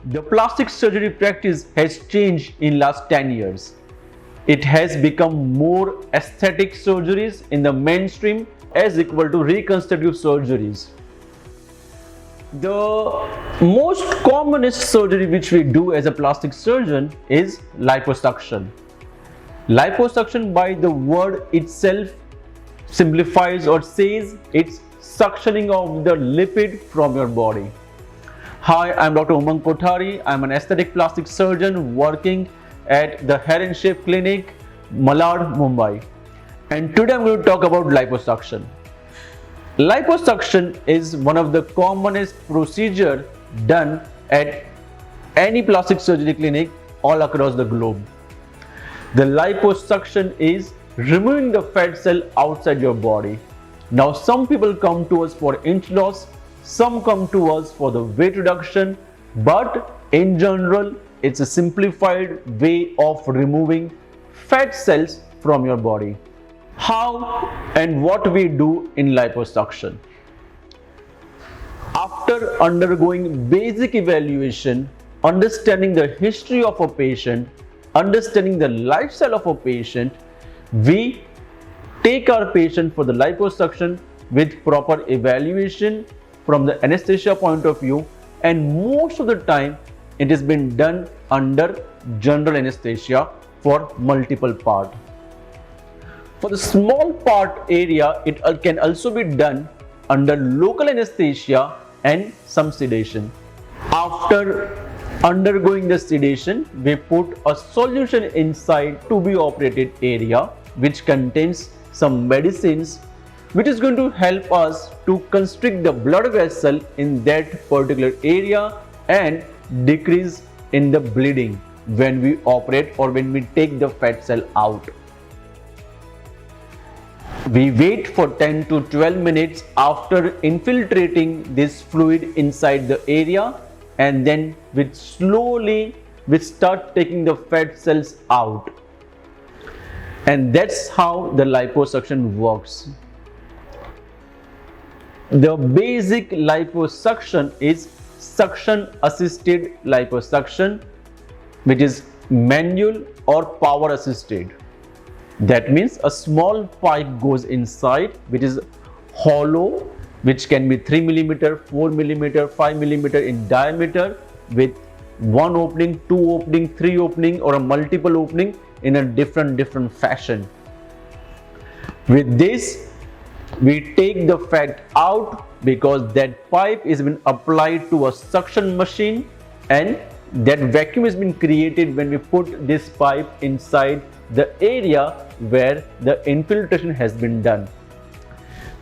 The plastic surgery practice has changed in last 10 years. It has become more aesthetic surgeries in the mainstream as equal to reconstructive surgeries. The most commonest surgery which we do as a plastic surgeon is liposuction. Liposuction by the word itself simplifies or says it's suctioning of the lipid from your body. Hi, I'm Dr. Umang Kothari. I'm an aesthetic plastic surgeon working at the Hair and Shape Clinic, Malad, Mumbai. And today I'm going to talk about liposuction. Liposuction is one of the commonest procedure done at any plastic surgery clinic all across the globe. The liposuction is removing the fat cell outside your body. Now some people come to us for inch loss, some come to us for the weight reduction, but in general it's a simplified way of removing fat cells from your body. How and what we do in liposuction? After undergoing basic evaluation, understanding the history of a patient, understanding the lifestyle of a patient, we take our patient for the liposuction with proper evaluation from the anesthesia point of view, and most of the time it has been done under general anesthesia for multiple parts. For the small part area, it can also be done under local anesthesia and some sedation. After undergoing the sedation, we put a solution inside to be operated area which contains some medicines which is going to help us to constrict the blood vessel in that particular area and decrease in the bleeding when we operate or when we take the fat cell out. We wait for 10 to 12 minutes after infiltrating this fluid inside the area, and then we start taking the fat cells out. And that's how the liposuction works. The basic liposuction is suction assisted liposuction, which is manual or power assisted. That means a small pipe goes inside which is hollow, which can be 3 mm, 4 mm, 5 mm in diameter, with one opening, two opening, three opening, or a multiple opening in a different fashion. With this we take the fat out because that pipe is been applied to a suction machine, and that vacuum has been created when we put this pipe inside the area where the infiltration has been done.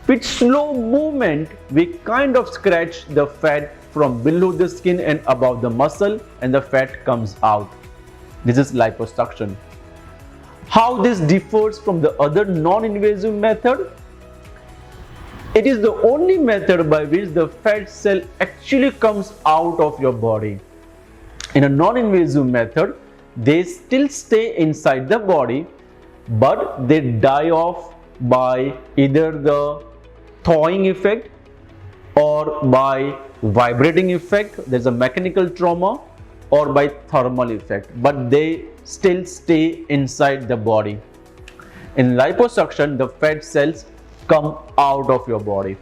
With slow movement, we kind of scratch the fat from below the skin and above the muscle, and the fat comes out. This is liposuction. How this differs from the other non-invasive method? It is the only method by which the fat cell actually comes out of your body. In a non-invasive method, they still stay inside the body, but they die off by either the thawing effect or by vibrating effect, there's a mechanical trauma, or by thermal effect, but they still stay inside the body. In liposuction, the fat cells come out of your body.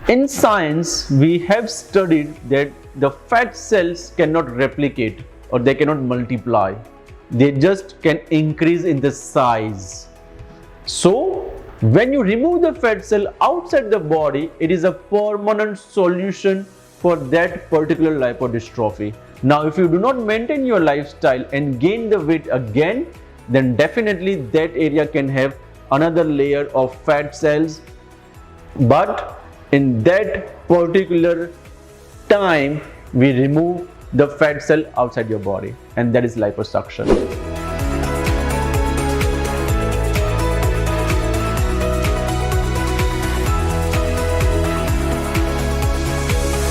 In science, we have studied that the fat cells cannot replicate or they cannot multiply. They just can increase in the size. So when you remove the fat cell outside the body, it is a permanent solution for that particular lipodystrophy. Now if you do not maintain your lifestyle and gain the weight again, then definitely that area can have another layer of fat cells, but in that particular time we remove the fat cell outside your body, and that is liposuction.